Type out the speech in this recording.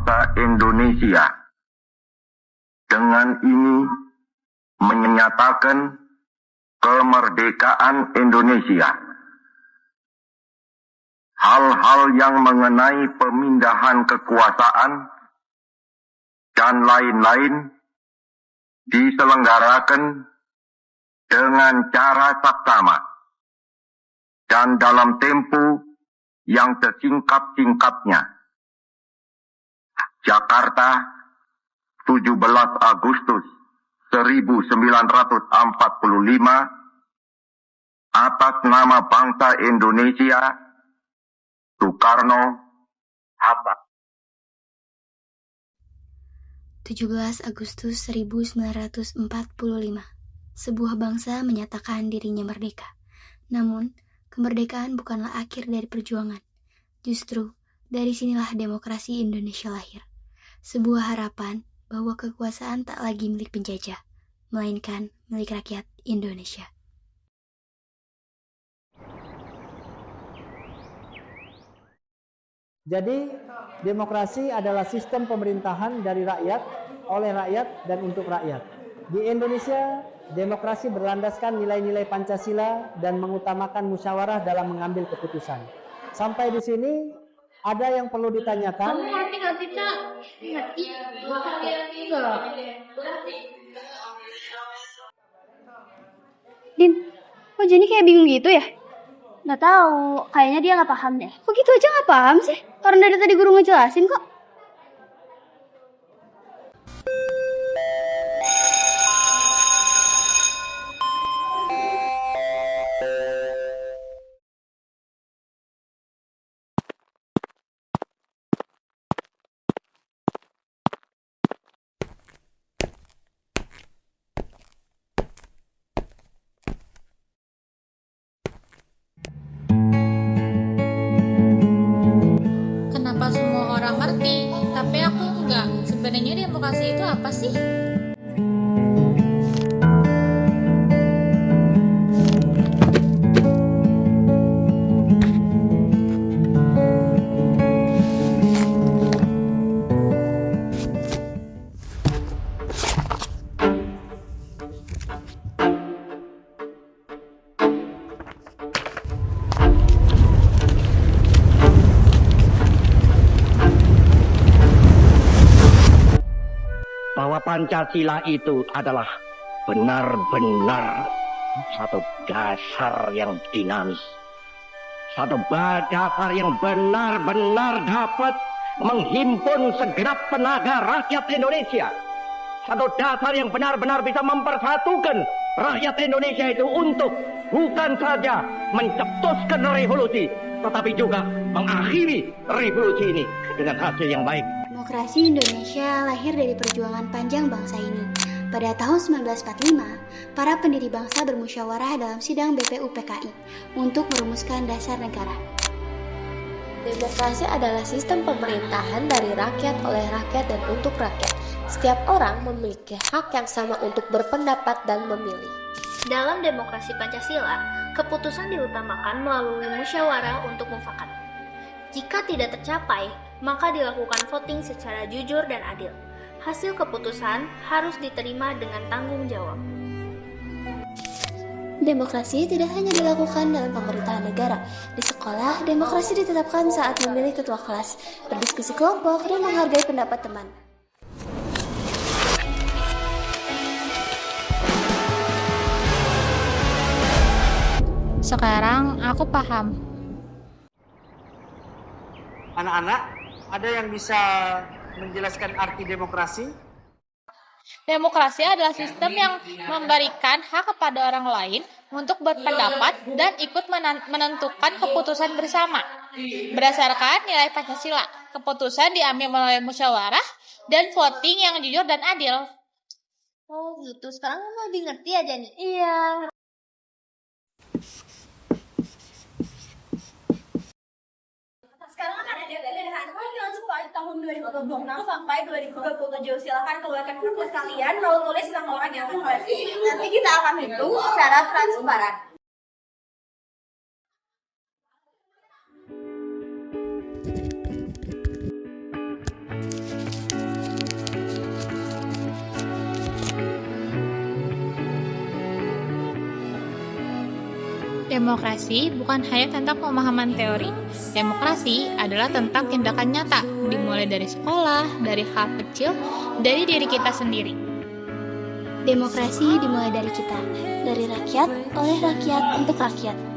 bangsa Indonesia. Dengan ini menyatakan kemerdekaan Indonesia. Hal-hal yang mengenai pemindahan kekuasaan dan lain-lain diselenggarakan dengan cara saksama dan dalam tempo yang sesingkat-singkatnya. Jakarta, 17 Agustus 1945, atas nama bangsa Indonesia, Soekarno, Hatta. 17 Agustus 1945, sebuah bangsa menyatakan dirinya merdeka. Namun, kemerdekaan bukanlah akhir dari perjuangan. Justru, dari sinilah demokrasi Indonesia lahir. Sebuah harapan bahwa kekuasaan tak lagi milik penjajah, melainkan milik rakyat Indonesia. Jadi, demokrasi adalah sistem pemerintahan dari rakyat, oleh rakyat, dan untuk rakyat. Di Indonesia, demokrasi berlandaskan nilai-nilai Pancasila dan mengutamakan musyawarah dalam mengambil keputusan. Sampai di sini, ada yang perlu ditanyakan? Kamu ngerti nggak sih, Cak? Ngerti? Enggak. Din, kok Jenny kayak bingung gitu ya? Nggak tahu, kayaknya dia nggak paham deh. Kok gitu aja nggak paham sih? Orang dari tadi guru ngejelasin kok. Kenapa semua orang ngerti, tapi aku enggak? Sebenarnya demokrasi itu apa sih? Bahwa Pancasila itu adalah benar-benar satu dasar yang dinamis. Satu dasar yang benar-benar dapat menghimpun segenap tenaga rakyat Indonesia. Satu dasar yang benar-benar bisa mempersatukan rakyat Indonesia itu untuk bukan saja mencetuskan revolusi, tetapi juga mengakhiri revolusi ini dengan hasil yang baik. Demokrasi Indonesia lahir dari perjuangan panjang bangsa ini. Pada tahun 1945, para pendiri bangsa bermusyawarah dalam sidang BPUPKI untuk merumuskan dasar negara. Demokrasi adalah sistem pemerintahan dari rakyat, oleh rakyat, dan untuk rakyat. Setiap orang memiliki hak yang sama untuk berpendapat dan memilih. Dalam demokrasi Pancasila, keputusan diutamakan melalui musyawarah untuk mufakat. Jika tidak tercapai, maka dilakukan voting secara jujur dan adil. Hasil keputusan harus diterima dengan tanggung jawab. Demokrasi tidak hanya dilakukan dalam pemerintahan negara. Di sekolah, demokrasi ditetapkan saat memilih ketua kelas, berdiskusi kelompok, dan menghargai pendapat teman. Sekarang aku paham. Anak-anak, ada yang bisa menjelaskan arti demokrasi? Demokrasi adalah sistem yang memberikan hak kepada orang lain untuk berpendapat dan ikut menentukan keputusan bersama. Berdasarkan nilai Pancasila, keputusan diambil melalui musyawarah dan voting yang jujur dan adil. Oh gitu, sekarang kamu lebih ngerti aja nih? Iya. Sekarang akan ada langsung pada tahun 2026 sampai 2027. Silahkan keluarkan kertas kalian, nulis nama orang yang akan kalian pilih. Nanti kita akan hitung secara transparan. Demokrasi bukan hanya tentang pemahaman teori. Demokrasi adalah tentang tindakan nyata, dimulai dari sekolah, dari hal kecil, dari diri kita sendiri. Demokrasi dimulai dari kita, dari rakyat, oleh rakyat, untuk rakyat.